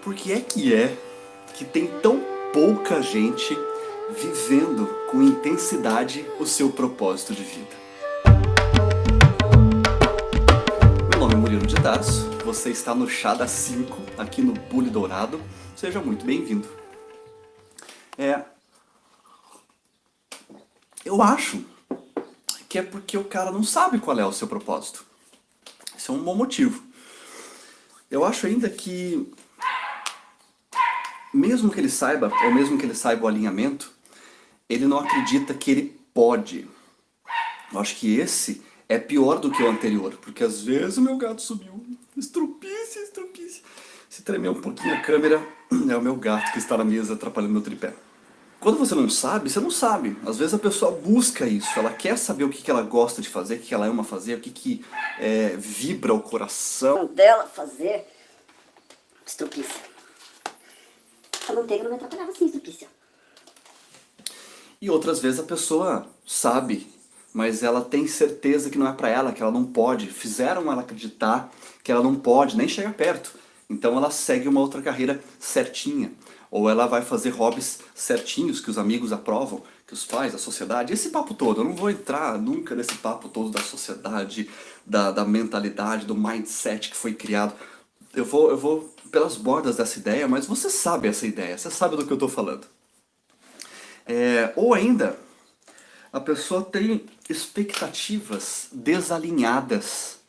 Por que tem tão pouca gente vivendo com intensidade o seu propósito de vida? Meu nome é Murilo de Tarso, você está no Chá das 5, aqui no Bule Dourado. Seja muito bem-vindo. Eu acho que é porque o cara não sabe qual é o seu propósito. Esse é um bom motivo. Eu acho ainda que, mesmo que ele saiba, ou mesmo que ele saiba o alinhamento, ele não acredita que ele pode. Eu acho que esse é pior do que o anterior, porque às vezes o meu gato subiu. Estrupice, estrupice. Se tremer um pouquinho a câmera, é o meu gato que está na mesa atrapalhando meu tripé. Quando você não sabe, você não sabe. Às vezes a pessoa busca isso, ela quer saber o que ela gosta de fazer, o que ela ama fazer, o que vibra o coração dela fazer estrupícia. A manteiga não me atrapalhava assim, estrupícia. E outras vezes a pessoa sabe, mas ela tem certeza que não é pra ela, que ela não pode. Fizeram ela acreditar que ela não pode, nem chega perto. Então ela segue uma outra carreira certinha. Ou ela vai fazer hobbies certinhos, que os amigos aprovam, que os pais, a sociedade. Esse papo todo, eu não vou entrar nunca nesse papo todo da sociedade, da mentalidade, do mindset que foi criado. Eu vou pelas bordas dessa ideia, mas você sabe essa ideia, você sabe do que eu tô falando. Ou ainda, a pessoa tem expectativas desalinhadas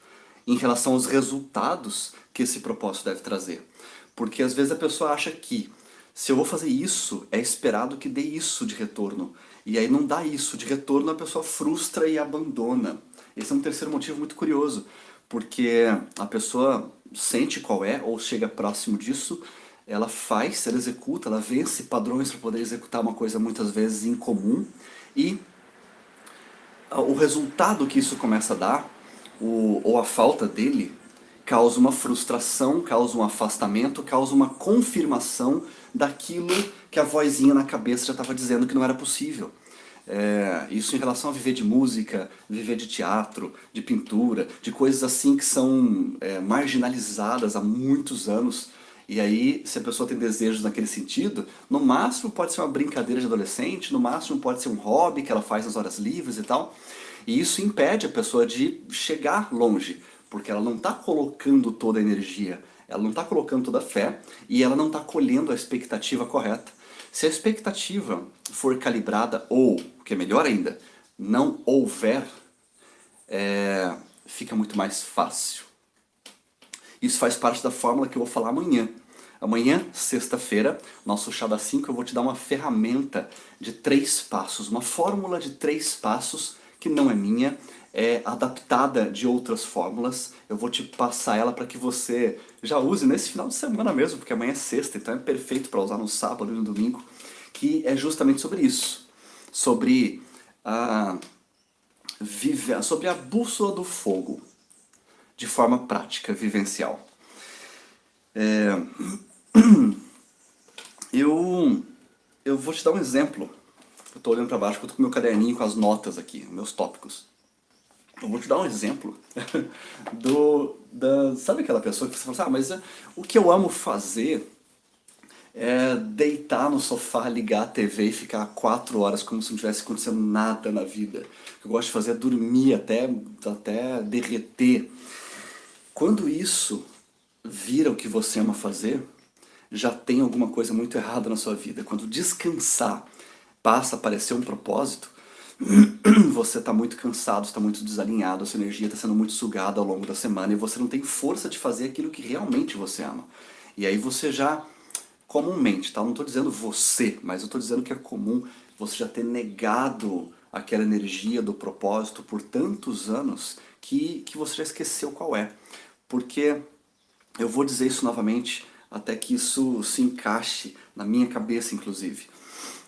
em relação aos resultados que esse propósito deve trazer. Porque às vezes a pessoa acha que se eu vou fazer isso, é esperado que dê isso de retorno. E aí não dá isso de retorno, a pessoa frustra e abandona. Esse é um terceiro motivo muito curioso, porque a pessoa sente qual é, ou chega próximo disso, ela faz, ela executa, ela vence padrões para poder executar uma coisa muitas vezes incomum, e o resultado que isso começa a dar, ou a falta dele, causa uma frustração, causa um afastamento, causa uma confirmação daquilo que a vozinha na cabeça já estava dizendo que não era possível. Isso em relação a viver de música, viver de teatro, de pintura, de coisas assim que são marginalizadas há muitos anos. E aí, se a pessoa tem desejos naquele sentido, no máximo pode ser uma brincadeira de adolescente, no máximo pode ser um hobby que ela faz nas horas livres e tal. E isso impede a pessoa de chegar longe, porque ela não está colocando toda a energia, ela não está colocando toda a fé e ela não está colhendo a expectativa correta. Se a expectativa for calibrada ou, o que é melhor ainda, não houver, fica muito mais fácil. Isso faz parte da fórmula que eu vou falar amanhã. Amanhã, sexta-feira, nosso Chá das 5, eu vou te dar uma ferramenta de 3 passos, uma fórmula de 3 passos que não é minha, é adaptada de outras fórmulas. Eu vou te passar ela para que você já use nesse final de semana mesmo, porque amanhã é sexta, então é perfeito para usar no sábado e no domingo, que é justamente sobre isso, sobre sobre a bússola do fogo, de forma prática, vivencial. Eu vou te dar um exemplo. Eu estou olhando para baixo, porque eu estou com meu caderninho com as notas aqui, meus tópicos. Eu vou te dar um exemplo sabe aquela pessoa que você fala assim, mas o que eu amo fazer é deitar no sofá, ligar a TV e ficar 4 horas como se não tivesse acontecendo nada na vida. O que eu gosto de fazer é dormir até derreter. Quando isso vira o que você ama fazer, já tem alguma coisa muito errada na sua vida. Quando descansar passa a parecer um propósito, você está muito cansado, está muito desalinhado, a sua energia está sendo muito sugada ao longo da semana e você não tem força de fazer aquilo que realmente você ama. E aí você já, comumente, tá? Não estou dizendo você, mas eu estou dizendo que é comum você já ter negado aquela energia do propósito por tantos anos que você já esqueceu qual é. Porque eu vou dizer isso novamente até que isso se encaixe na minha cabeça, inclusive.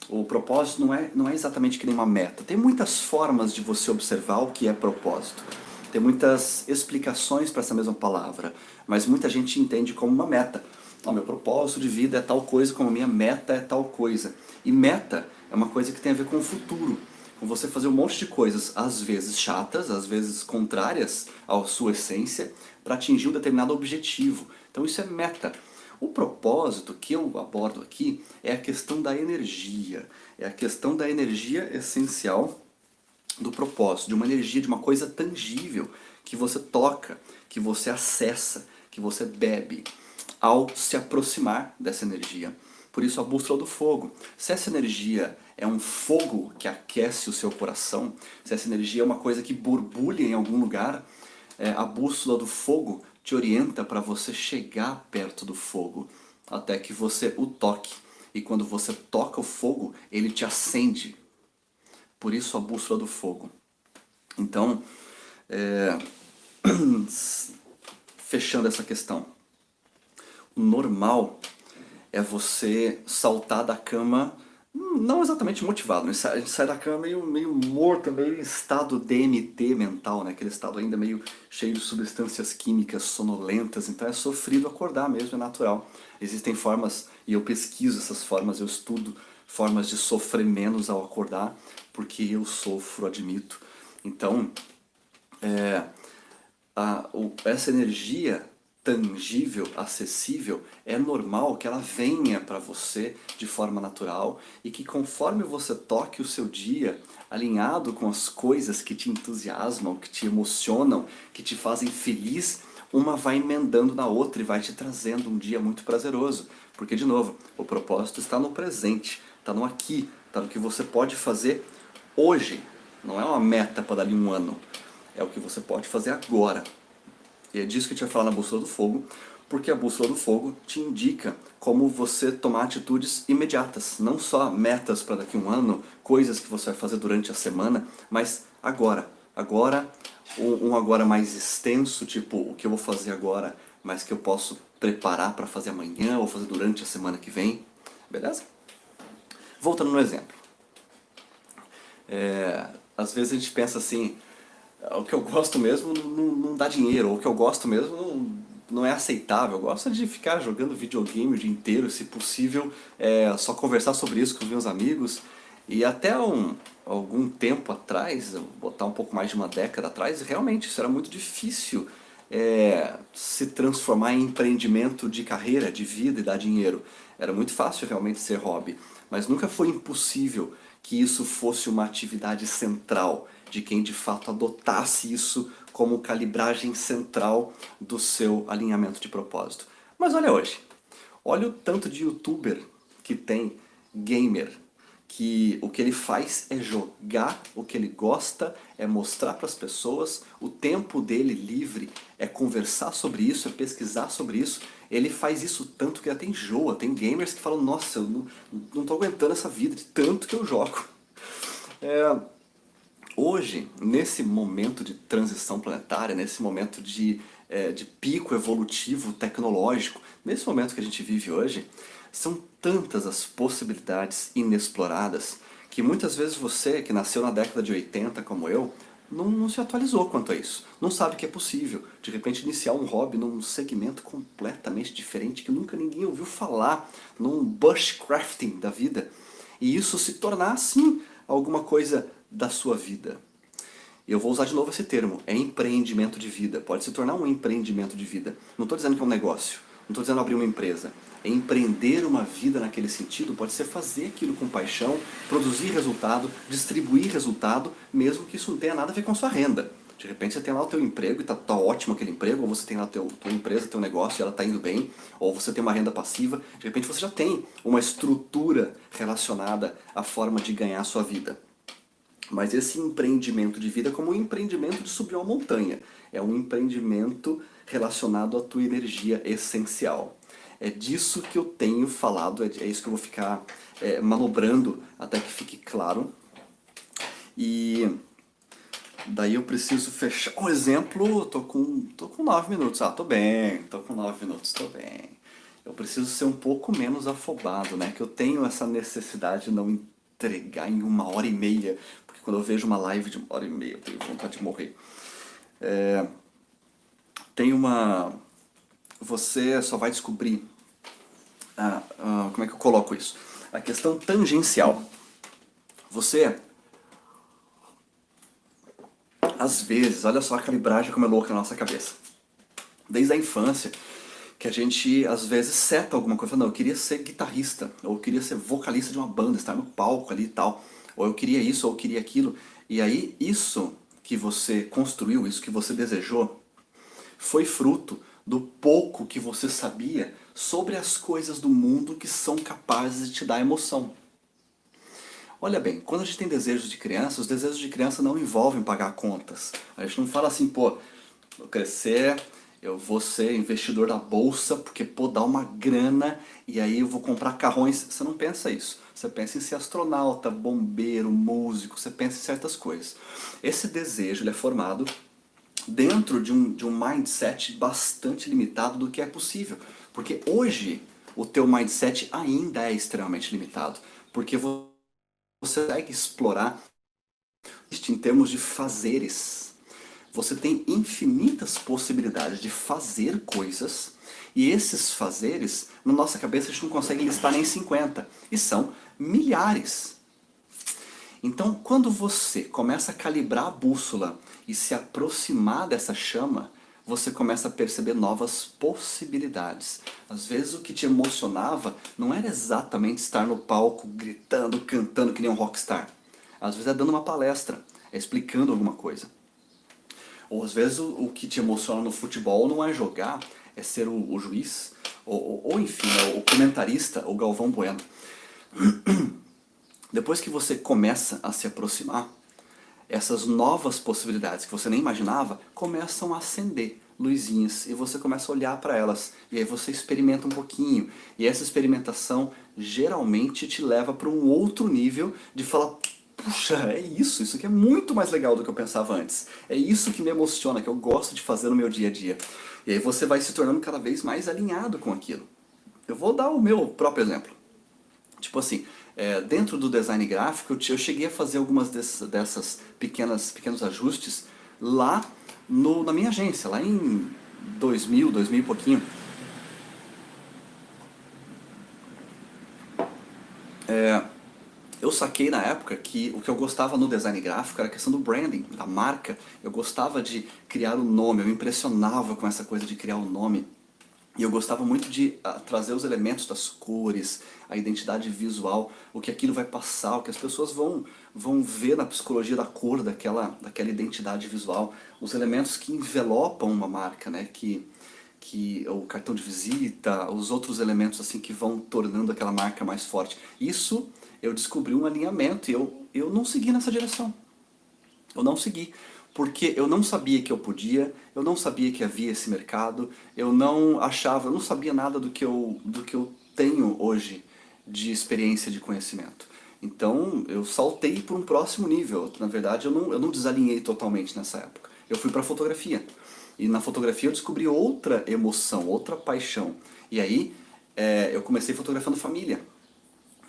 O propósito não é exatamente que nem uma meta. Tem muitas formas de você observar o que é propósito. Tem muitas explicações para essa mesma palavra, mas muita gente entende como uma meta. Meu propósito de vida é tal coisa, como a minha meta é tal coisa. E meta é uma coisa que tem a ver com o futuro. Com você fazer um monte de coisas, às vezes chatas, às vezes contrárias à sua essência, para atingir um determinado objetivo. Então isso é meta. O propósito que eu abordo aqui é a questão da energia. É a questão da energia essencial do propósito, de uma energia, de uma coisa tangível que você toca, que você acessa, que você bebe ao se aproximar dessa energia. Por isso a bússola do fogo. Se essa energia é um fogo que aquece o seu coração, se essa energia é uma coisa que borbulha em algum lugar, a bússola do fogo te orienta para você chegar perto do fogo, até que você o toque. E quando você toca o fogo, ele te acende. Por isso a bússola do fogo. Então, fechando essa questão, o normal é você saltar da cama, não exatamente motivado, né? A gente sai da cama meio morto, meio em estado DMT mental, né? Aquele estado ainda meio cheio de substâncias químicas sonolentas, então é sofrido acordar mesmo, é natural. Existem formas, e eu pesquiso essas formas, eu estudo formas de sofrer menos ao acordar, porque eu sofro, admito. Então, essa energia tangível, acessível, é normal que ela venha para você de forma natural e que conforme você toque o seu dia alinhado com as coisas que te entusiasmam, que te emocionam, que te fazem feliz, uma vai emendando na outra e vai te trazendo um dia muito prazeroso. Porque, de novo, o propósito está no presente, está no aqui, está no que você pode fazer hoje. Não é uma meta para dali um ano. É o que você pode fazer agora. E é disso que a gente vai falar na Bússola do Fogo, porque a Bússola do Fogo te indica como você tomar atitudes imediatas, não só metas para daqui a um ano, coisas que você vai fazer durante a semana, mas agora. Agora, um agora mais extenso, tipo o que eu vou fazer agora, mas que eu posso preparar para fazer amanhã ou fazer durante a semana que vem, beleza? Voltando no exemplo. Às vezes a gente pensa assim, o que eu gosto mesmo não dá dinheiro, ou o que eu gosto mesmo não é aceitável. Eu gosto de ficar jogando videogame o dia inteiro, se possível, só conversar sobre isso com os meus amigos. E até algum tempo atrás, eu vou botar um pouco mais de uma década atrás, realmente isso era muito difícil se transformar em empreendimento de carreira, de vida e dar dinheiro. Era muito fácil realmente ser hobby, mas nunca foi impossível que isso fosse uma atividade central, de quem de fato adotasse isso como calibragem central do seu alinhamento de propósito. Mas olha hoje, olha o tanto de youtuber que tem, gamer, que o que ele faz é jogar o que ele gosta, é mostrar para as pessoas, o tempo dele livre é conversar sobre isso, é pesquisar sobre isso. Ele faz isso tanto que até enjoa. Tem gamers que falam, nossa, eu não tô aguentando essa vida de tanto que eu jogo. Hoje, nesse momento de transição planetária, nesse momento de pico evolutivo tecnológico, nesse momento que a gente vive hoje, são tantas as possibilidades inexploradas que muitas vezes você, que nasceu na década de 80 como eu, não se atualizou quanto a isso. Não sabe que é possível, de repente, iniciar um hobby num segmento completamente diferente que nunca ninguém ouviu falar, num bushcrafting da vida. E isso se tornar, sim, alguma coisa da sua vida. Eu vou usar de novo esse termo, é empreendimento de vida. Pode se tornar um empreendimento de vida. Não estou dizendo que é um negócio, não estou dizendo abrir uma empresa. É empreender uma vida naquele sentido, pode ser fazer aquilo com paixão, produzir resultado, distribuir resultado, mesmo que isso não tenha nada a ver com a sua renda. De repente você tem lá o teu emprego e tá ótimo aquele emprego, ou você tem lá tua empresa, teu negócio e ela tá indo bem, ou você tem uma renda passiva, de repente você já tem uma estrutura relacionada à forma de ganhar a sua vida. Mas esse empreendimento de vida é como um empreendimento de subir uma montanha. É um empreendimento relacionado à tua energia essencial. É disso que eu tenho falado, é isso que eu vou ficar manobrando até que fique claro. E daí eu preciso fechar um exemplo, tô com 9 minutos. Ah, tô com 9 minutos, tô bem. Eu preciso ser um pouco menos afobado, né? Que eu tenho essa necessidade de não entregar em 1h30, porque quando eu vejo uma live de 1h30 eu tenho vontade de morrer. Tem uma... Você só vai descobrir... como é que eu coloco isso? A questão tangencial. Você... Às vezes, olha só a calibragem como é louca na nossa cabeça. Desde a infância, que a gente às vezes seta alguma coisa, fala, não, eu queria ser guitarrista, ou eu queria ser vocalista de uma banda, estar no palco ali e tal, ou eu queria isso, ou eu queria aquilo, e aí isso que você construiu, isso que você desejou, foi fruto do pouco que você sabia sobre as coisas do mundo que são capazes de te dar emoção. Olha bem, quando a gente tem desejos de criança, os desejos de criança não envolvem pagar contas. A gente não fala assim, pô, vou crescer, eu vou ser investidor da bolsa, porque pô, dá uma grana e aí eu vou comprar carrões. Você não pensa isso. Você pensa em ser astronauta, bombeiro, músico, você pensa em certas coisas. Esse desejo ele é formado dentro de um mindset bastante limitado do que é possível. Porque hoje o teu mindset ainda é extremamente limitado. Porque você consegue explorar em termos de fazeres. Você tem infinitas possibilidades de fazer coisas e esses fazeres, na nossa cabeça a gente não consegue listar nem 50 e são milhares. Então, quando você começa a calibrar a bússola e se aproximar dessa chama, você começa a perceber novas possibilidades. Às vezes o que te emocionava não era exatamente estar no palco gritando, cantando que nem um rockstar. Às vezes é dando uma palestra, é explicando alguma coisa. Ou às vezes o que te emociona no futebol não é jogar, é ser o juiz, ou enfim, o comentarista, o Galvão Bueno. Depois que você começa a se aproximar, essas novas possibilidades que você nem imaginava começam a acender luzinhas e você começa a olhar para elas e aí você experimenta um pouquinho e essa experimentação geralmente te leva para um outro nível de falar, puxa, é isso, isso aqui é muito mais legal do que eu pensava antes, é isso que me emociona, que eu gosto de fazer no meu dia a dia, e aí você vai se tornando cada vez mais alinhado com aquilo. Eu vou dar o meu próprio exemplo. Tipo assim, dentro do design gráfico eu cheguei a fazer algumas dessas pequenos ajustes lá na minha agência, lá em 2000 e pouquinho. Eu saquei na época que o que eu gostava no design gráfico era a questão do branding, da marca. Eu gostava de criar o nome, eu me impressionava com essa coisa de criar o nome. E eu gostava muito de trazer os elementos das cores, a identidade visual, o que aquilo vai passar, o que as pessoas vão ver na psicologia da cor daquela identidade visual, os elementos que envelopam uma marca, né? Que o cartão de visita, os outros elementos assim que vão tornando aquela marca mais forte. Isso eu descobri um alinhamento e eu não segui nessa direção. Eu não segui, porque eu não sabia que eu podia, eu não sabia que havia esse mercado, eu não sabia nada do que eu tenho hoje de experiência, de conhecimento. Então eu saltei para um próximo nível. Na verdade eu não desalinhei totalmente nessa época. Eu fui para a fotografia. E na fotografia eu descobri outra emoção, outra paixão. E aí eu comecei fotografando família.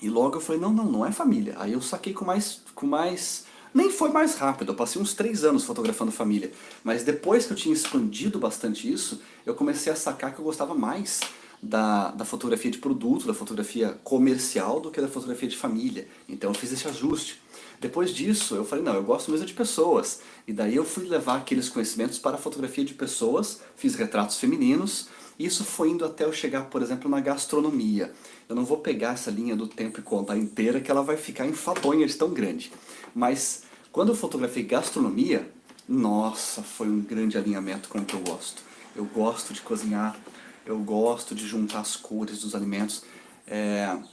E logo eu falei, não é família. Aí eu saquei com mais. Nem foi mais rápido, eu passei uns 3 anos fotografando família. Mas depois que eu tinha expandido bastante isso, eu comecei a sacar que eu gostava mais da fotografia de produto, da fotografia comercial, do que da fotografia de família. Então eu fiz esse ajuste. Depois disso, eu falei, não, eu gosto mesmo de pessoas. E daí eu fui levar aqueles conhecimentos para a fotografia de pessoas, fiz retratos femininos, e isso foi indo até eu chegar, por exemplo, na gastronomia. Eu não vou pegar essa linha do tempo e contar inteira, que ela vai ficar enfadonha de tão grande. Mas quando eu fotografei gastronomia, nossa, foi um grande alinhamento com o que eu gosto. Eu gosto de cozinhar, eu gosto de juntar as cores dos alimentos.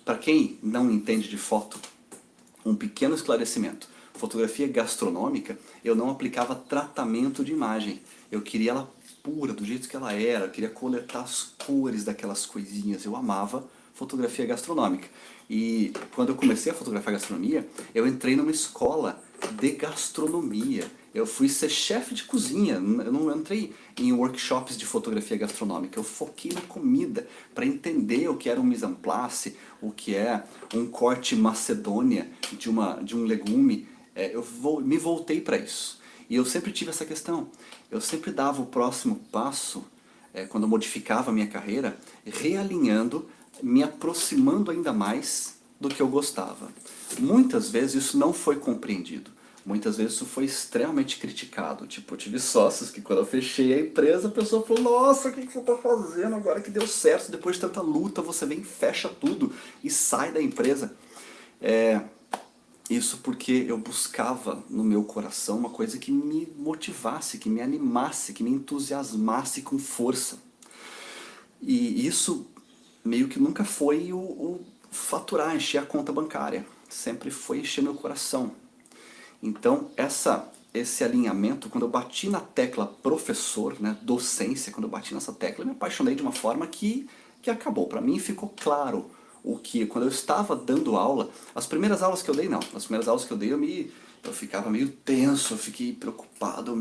Para quem não entende de foto, um pequeno esclarecimento. Fotografia gastronômica, eu não aplicava tratamento de imagem. Eu queria ela pura, do jeito que ela era. Eu queria coletar as cores daquelas coisinhas. Eu amava fotografia gastronômica. E quando eu comecei a fotografar gastronomia, eu entrei numa escola de gastronomia. Eu fui ser chefe de cozinha. Eu não entrei em workshops de fotografia gastronômica. Eu foquei na comida para entender o que era um mise en place, o que é um corte macedônia de um legume. Me voltei para isso. E eu sempre tive essa questão. Eu sempre dava o próximo passo, quando eu modificava a minha carreira, realinhando, me aproximando ainda mais do que eu gostava. Muitas vezes isso não foi compreendido. Muitas vezes isso foi extremamente criticado. Tipo, eu tive sócios que quando eu fechei a empresa, a pessoa falou, nossa, o que você está fazendo agora que deu certo? Depois de tanta luta, você vem, fecha tudo e sai da empresa. Isso porque eu buscava no meu coração uma coisa que me motivasse, que me animasse, que me entusiasmasse com força. E isso meio que nunca foi o faturar, encher a conta bancária. Sempre foi encher meu coração. Então, esse alinhamento, quando eu bati na tecla professor, né, docência, quando eu bati nessa tecla, eu me apaixonei de uma forma que acabou. Para mim ficou claro o que, quando eu estava dando aula, as primeiras aulas que eu dei, não. As primeiras aulas que eu dei, eu ficava meio tenso, eu fiquei preocupado,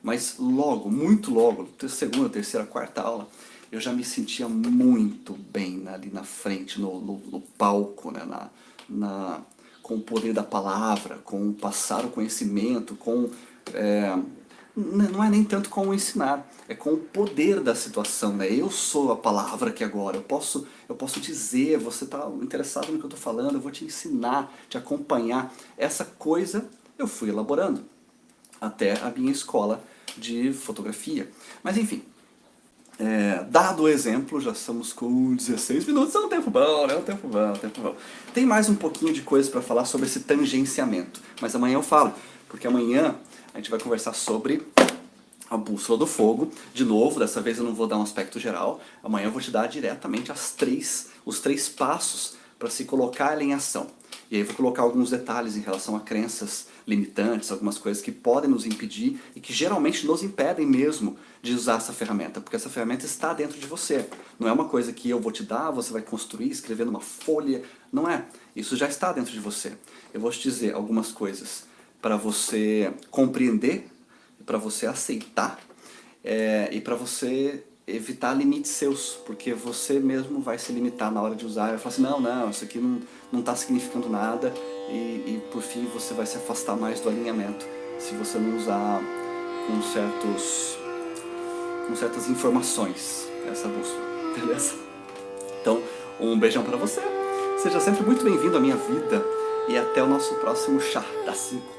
mas logo, muito logo, segunda, terceira, quarta aula, eu já me sentia muito bem ali na frente, no palco, né, com o poder da palavra, com passar o conhecimento, não é nem tanto com o ensinar, é com o poder da situação, né? Eu sou a palavra aqui agora, eu posso dizer, você está interessado no que eu estou falando, eu vou te ensinar, te acompanhar. Essa coisa eu fui elaborando até a minha escola de fotografia. Mas enfim, dado o exemplo, já estamos com 16 minutos, é um tempo bom, né? É um tempo bom, é um tempo bom. Tem mais um pouquinho de coisa para falar sobre esse tangenciamento, mas amanhã eu falo, porque amanhã a gente vai conversar sobre a bússola do fogo. De novo, dessa vez eu não vou dar um aspecto geral, amanhã eu vou te dar diretamente os três passos para se colocar ela em ação. E aí eu vou colocar alguns detalhes em relação a crenças limitantes, algumas coisas que podem nos impedir e que geralmente nos impedem mesmo de usar essa ferramenta, porque essa ferramenta está dentro de você. Não é uma coisa que eu vou te dar, você vai construir, escrever numa folha, não é. Isso já está dentro de você. Eu vou te dizer algumas coisas para você compreender, para você aceitar e para você evitar limites seus, porque você mesmo vai se limitar na hora de usar, vai falar assim, não, isso aqui não está significando nada, e por fim você vai se afastar mais do alinhamento, se você não usar com certas informações essa bússola, beleza? Então, um beijão para você, seja sempre muito bem-vindo à minha vida, e até o nosso próximo chá das 5.